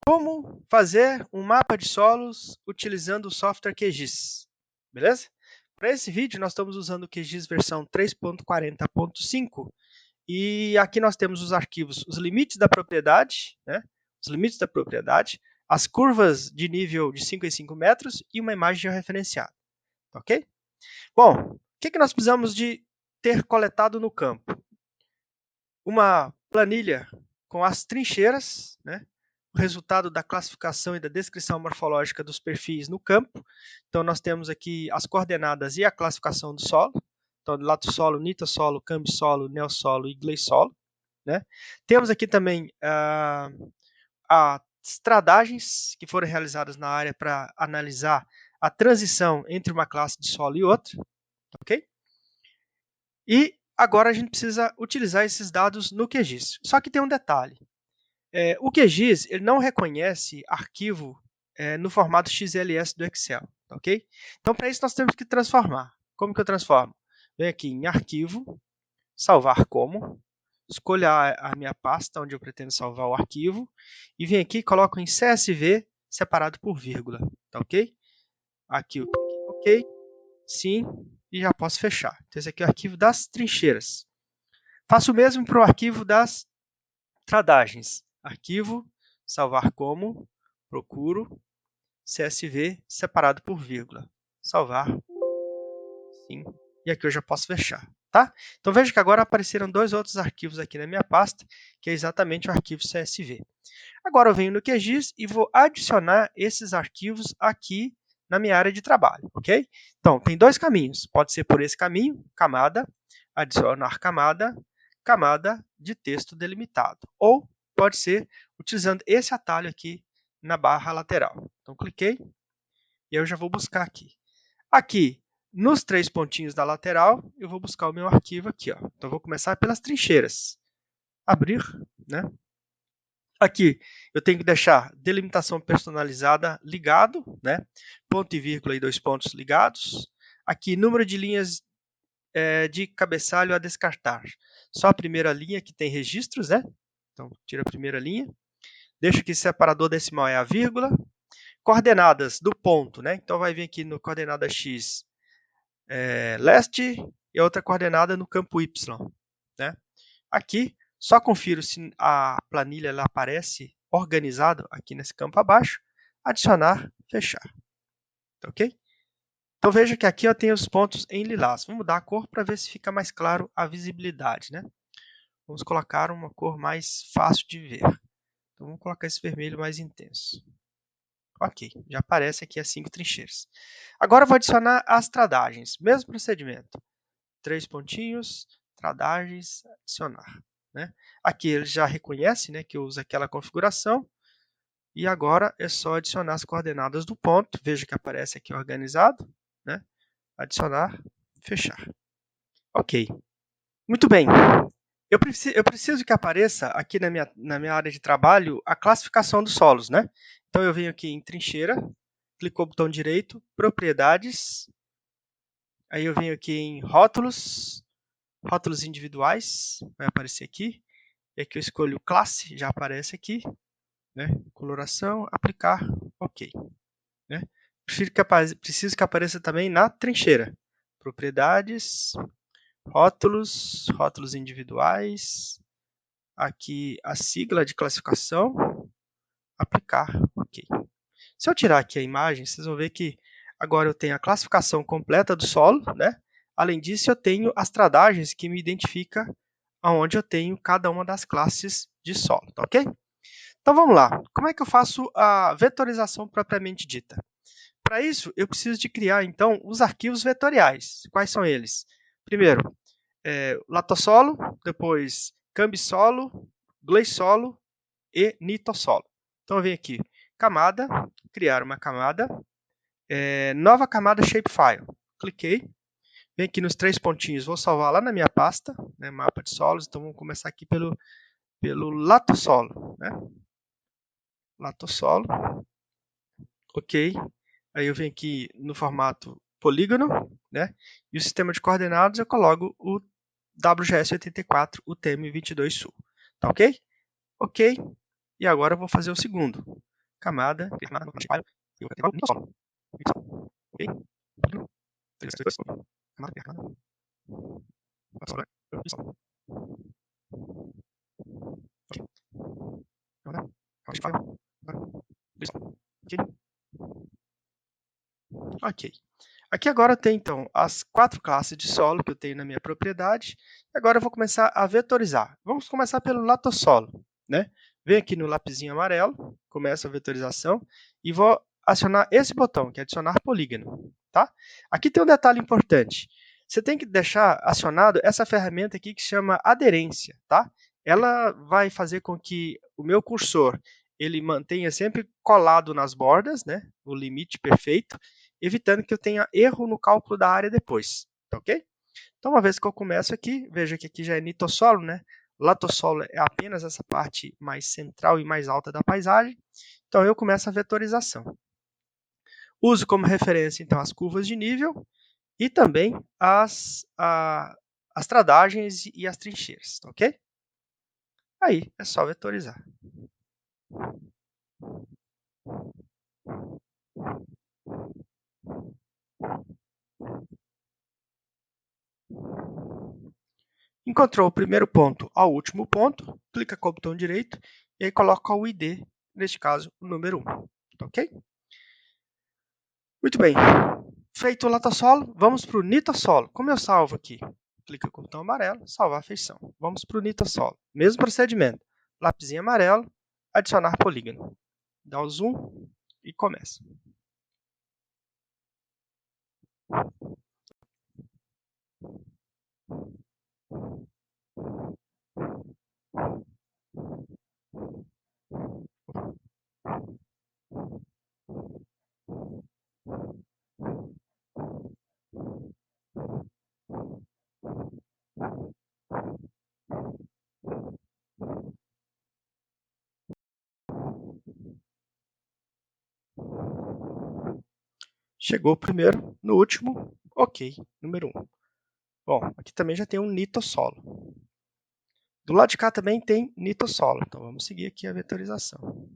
Como fazer um mapa de solos utilizando o software QGIS, beleza? Para esse vídeo, nós estamos usando o QGIS versão 3.40.5 e aqui nós temos os arquivos, os limites da propriedade, né? Os limites da propriedade, as curvas de nível de 5 em 5 metros e uma imagem georreferenciada, ok? Bom, o que nós precisamos de ter coletado no campo? Uma planilha com as trincheiras, né? O resultado da classificação e da descrição morfológica dos perfis no campo. Então, nós temos aqui as coordenadas e a classificação do solo. Então, latosolo, nitossolo, cambisolo, neossolo e gleissolo. Né? Temos aqui também as tradagens que foram realizadas na área para analisar a transição entre uma classe de solo e outra. Ok? E agora a gente precisa utilizar esses dados no QGIS. Só que tem um detalhe. O QGIS ele não reconhece arquivo no formato XLS do Excel, ok? Então, para isso, nós temos que transformar. Como que eu transformo? Venho aqui em Arquivo, Salvar Como, escolho a minha pasta onde eu pretendo salvar o arquivo, e venho aqui e coloco em CSV separado por vírgula, tá ok? Aqui eu clico em OK, sim, e já posso fechar. Então, esse aqui é o arquivo das trincheiras. Faço o mesmo para o arquivo das tradagens. Arquivo, salvar como, procuro, CSV separado por vírgula. Salvar, sim, e aqui eu já posso fechar. Tá? Então veja que agora apareceram dois outros arquivos aqui na minha pasta, que é exatamente o arquivo CSV. Agora eu venho no QGIS e vou adicionar esses arquivos aqui na minha área de trabalho, ok? Então, tem dois caminhos. Pode ser por esse caminho, camada, adicionar camada, camada de texto delimitado. Ou pode ser utilizando esse atalho aqui na barra lateral. Então, cliquei e eu já vou buscar aqui. Aqui, nos três pontinhos da lateral, eu vou buscar o meu arquivo aqui. Ó. Então, eu vou começar pelas trincheiras. Abrir, né? Aqui, eu tenho que deixar delimitação personalizada ligado, né? Ponto e vírgula e 2 pontos ligados. Aqui, número de linhas de cabeçalho a descartar. Só a primeira linha que tem registros, né? Então, tira a primeira linha. Deixa aqui separador decimal é a vírgula. Coordenadas do ponto, né? Então, vai vir aqui no coordenada X leste e a outra coordenada no campo Y, né? Aqui, só confiro se a planilha ela aparece organizada aqui nesse campo abaixo. Adicionar, fechar. Tá ok? Então veja que aqui eu tenho os pontos em lilás. Vamos mudar a cor para ver se fica mais claro a visibilidade, né? Vamos colocar uma cor mais fácil de ver. Então vamos colocar esse vermelho mais intenso. Ok, já aparece aqui as 5 trincheiras. Agora eu vou adicionar as tradagens. Mesmo procedimento. 3 pontinhos, tradagens, adicionar. Né? Aqui ele já reconhece, né, que eu uso aquela configuração. E agora é só adicionar as coordenadas do ponto. Veja que aparece aqui organizado. Né? Adicionar, fechar. Ok. Muito bem. Eu preciso que apareça aqui na minha área de trabalho a classificação dos solos. Né? Então eu venho aqui em trincheira, clico o botão direito, propriedades. Aí eu venho aqui em rótulos, rótulos individuais, vai aparecer aqui. E aqui eu escolho classe, já aparece aqui, né? Coloração, aplicar, ok. Né? Preciso que apareça também na trincheira. Propriedades, rótulos, rótulos individuais, aqui a sigla de classificação, aplicar, ok. Se eu tirar aqui a imagem, vocês vão ver que agora eu tenho a classificação completa do solo, né? Além disso, eu tenho as tradagens que me identificam onde eu tenho cada uma das classes de solo, tá ok? Então vamos lá. Como é que eu faço a vetorização propriamente dita? Para isso, eu preciso de criar, então, os arquivos vetoriais. Quais são eles? Primeiro, latosolo, depois cambisolo, gleissolo e nitossolo. Então eu venho aqui, camada, criar uma camada, nova camada shapefile. Cliquei, venho aqui nos 3 pontinhos, vou salvar lá na minha pasta, né, mapa de solos. Então vamos começar aqui pelo latosolo, né? Latosolo, ok. Aí eu venho aqui no formato polígono, né? E o sistema de coordenadas eu coloco o WGS84, o TM22 Sul. Tá ok? Ok. E agora eu vou fazer o segundo. camada, e o nitrossolo. Ok? Ok. Aqui agora tem, então, as 4 classes de solo que eu tenho na minha propriedade. Agora eu vou começar a vetorizar. Vamos começar pelo latossolo, né? Venho aqui no lapisinho amarelo, começo a vetorização e vou acionar esse botão, que é adicionar polígono, tá? Aqui tem um detalhe importante. Você tem que deixar acionado essa ferramenta aqui que chama aderência, tá? Ela vai fazer com que o meu cursor ele mantenha sempre colado nas bordas, né? O limite perfeito, evitando que eu tenha erro no cálculo da área depois, tá ok? Então, uma vez que eu começo aqui, veja que aqui já é nitossolo, né? Latossolo é apenas essa parte mais central e mais alta da paisagem. Então, eu começo a vetorização. Uso como referência, então, as curvas de nível e também as tradagens e as trincheiras, tá ok? Aí, é só vetorizar. Encontrou o primeiro ponto ao último ponto, clica com o botão direito e aí coloca o ID, neste caso, o número 1. Tá ok? Muito bem. Feito o latossolo, vamos para o nitossolo. Como eu salvo aqui? Clica com o botão amarelo, salvar a feição. Vamos para o nitossolo. Mesmo procedimento. Lapisinho amarelo, adicionar polígono. Dá o zoom e começa. Chegou o primeiro, no último, ok, número 1. Bom, aqui também já tem um nitossolo. Do lado de cá também tem nitossolo, então vamos seguir aqui a vetorização.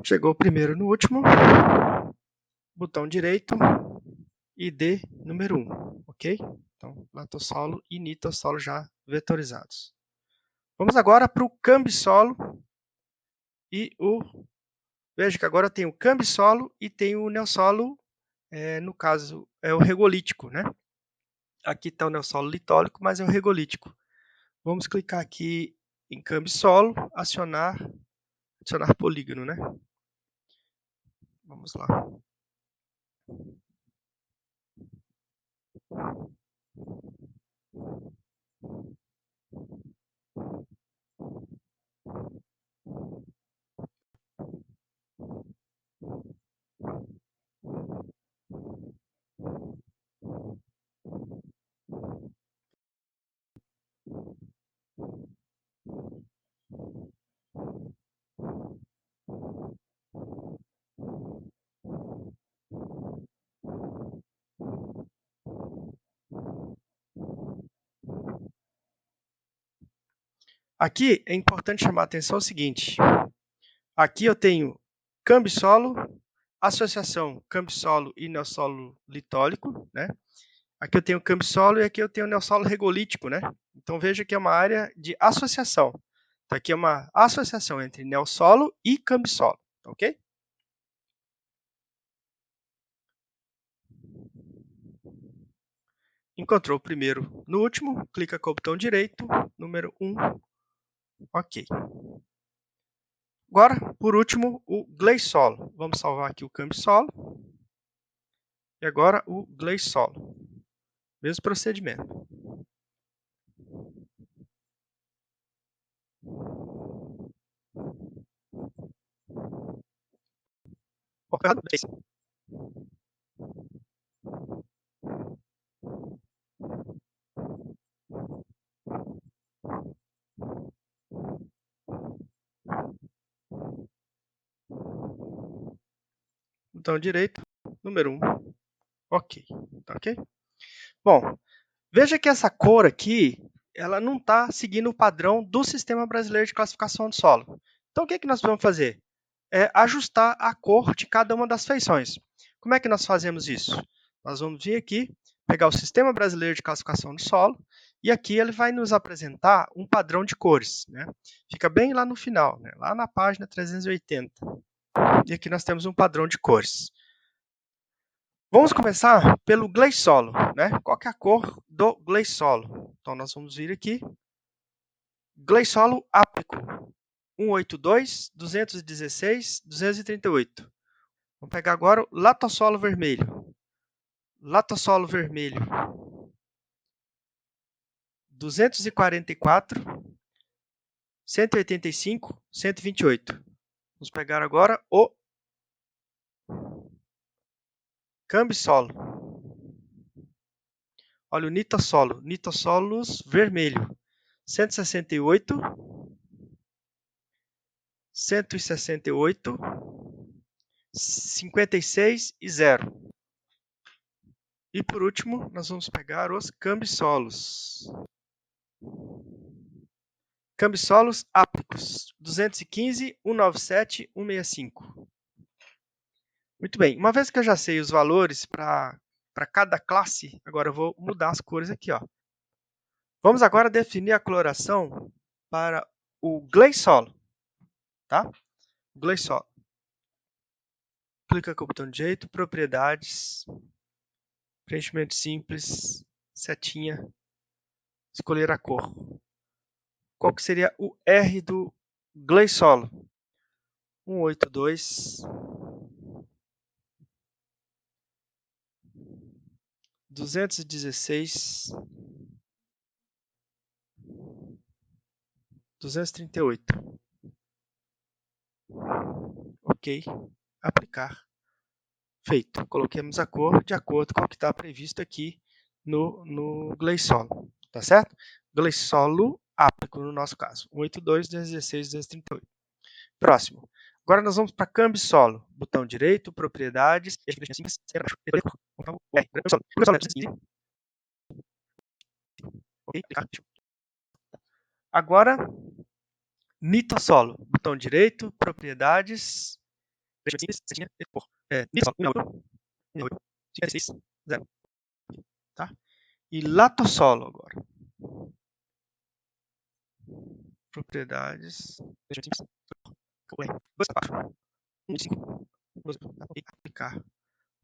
Chegou o primeiro no último, botão direito, ID número 1, ok? Então, latossolo e nitossolo já vetorizados. Vamos agora para o cambissolo e o... Veja que agora tem o cambissolo e tem o neossolo, no caso, é o regolítico, né? Aqui está o neossolo litólico, mas é o regolítico. Vamos clicar aqui em cambissolo, adicionar polígono, né? Vamos lá. Aqui é importante chamar a atenção o seguinte. Aqui eu tenho cambissolo, associação cambissolo e neossolo litólico, né? Aqui eu tenho cambissolo e aqui eu tenho neossolo regolítico, né? Então veja que é uma área de associação. Então aqui é uma associação entre neossolo e cambissolo, ok? Encontrou o primeiro no último, clica com o botão direito, número 1, ok. agora, por último, o Glace-Solo. Vamos salvar aqui o Cambisolo. E agora o Glace-Solo. Mesmo procedimento. Botão direito, número 1. Ok. Tá ok? Bom, veja que essa cor aqui, ela não está seguindo o padrão do Sistema Brasileiro de Classificação de Solo. Então, o que nós vamos fazer? É ajustar a cor de cada uma das feições. Como é que nós fazemos isso? Nós vamos vir aqui, pegar o Sistema Brasileiro de Classificação de Solo, e aqui ele vai nos apresentar um padrão de cores, né? Fica bem lá no final, né? Lá na página 380. E aqui nós temos um padrão de cores. Vamos começar pelo Glace-Solo, né? Qual que é a cor do Glace-Solo? Então, nós vamos vir aqui, Glace-Solo Áprico, 182, 216, 238. Vamos pegar agora o Latossolo vermelho. Latossolo vermelho, 244, 185, 128. Vamos pegar agora o Cambisolo. Olha o Nitossolo, Nitossolos vermelho, 168, 168, 56 e 0. E por último, nós vamos pegar os Cambissolos. Cambissolos ápricos, 215, 197, 165. Muito bem, uma vez que eu já sei os valores para cada classe, agora eu vou mudar as cores aqui. Ó. Vamos agora definir a coloração para o Glace-Solo. Tá? Glace-Solo. Clica com o botão direito, propriedades, preenchimento simples, setinha, escolher a cor. Qual que seria o R do Glace-Solo? 182, 216, 238. Ok, aplicar. Feito. Coloquemos a cor de acordo com o que está previsto aqui no Glace-Solo. Tá certo? Glace-Solo áprico, no nosso caso. 182, 216, 238. Próximo. Agora nós vamos para Cambisolo. Botão direito, propriedades. Agora, Nitossolo. Botão direito, propriedades. Tá? E Latossolo agora. Propriedades. Aplicar.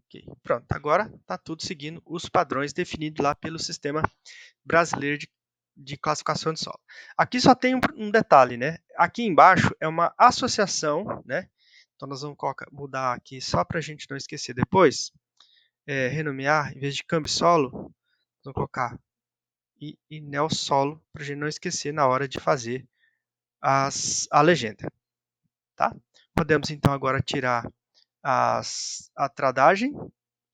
Okay. Pronto, agora está tudo seguindo os padrões definidos lá pelo Sistema Brasileiro de Classificação de Solo. Aqui só tem um detalhe, né? Aqui embaixo é uma associação, né? Então nós vamos mudar aqui só para a gente não esquecer depois. Renomear, em vez de Cambisolo, vamos colocar Nelsolo, para a gente não esquecer na hora de fazer a legenda. Tá? Podemos então agora tirar a tradagem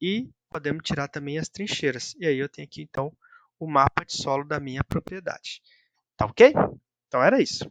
e podemos tirar também as trincheiras. E aí eu tenho aqui então o mapa de solo da minha propriedade. Tá ok? Então era isso.